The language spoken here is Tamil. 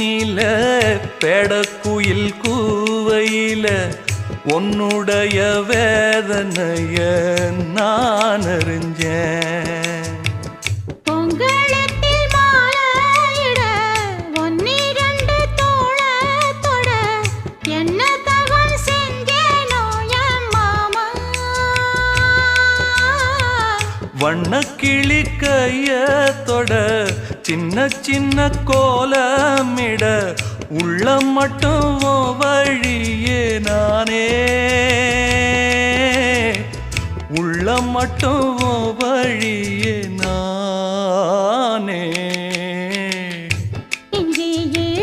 தேனில பெடக்குயில் கூவையில உன்னுடைய வேதனைய நான் அறிஞ்சேன். பொங்கலத்தில் மாலையிட ஒன்னிரண்டு தோளத்தொட என்ன தவம் செஞ்சேனோ என் மாமா. வண்ணக்கிளி கையத்தொட சின்ன சின்ன கோலமிட உள்ளம் மட்டும் வழியே நானே, உள்ளம் மட்டும் வழியே நானே.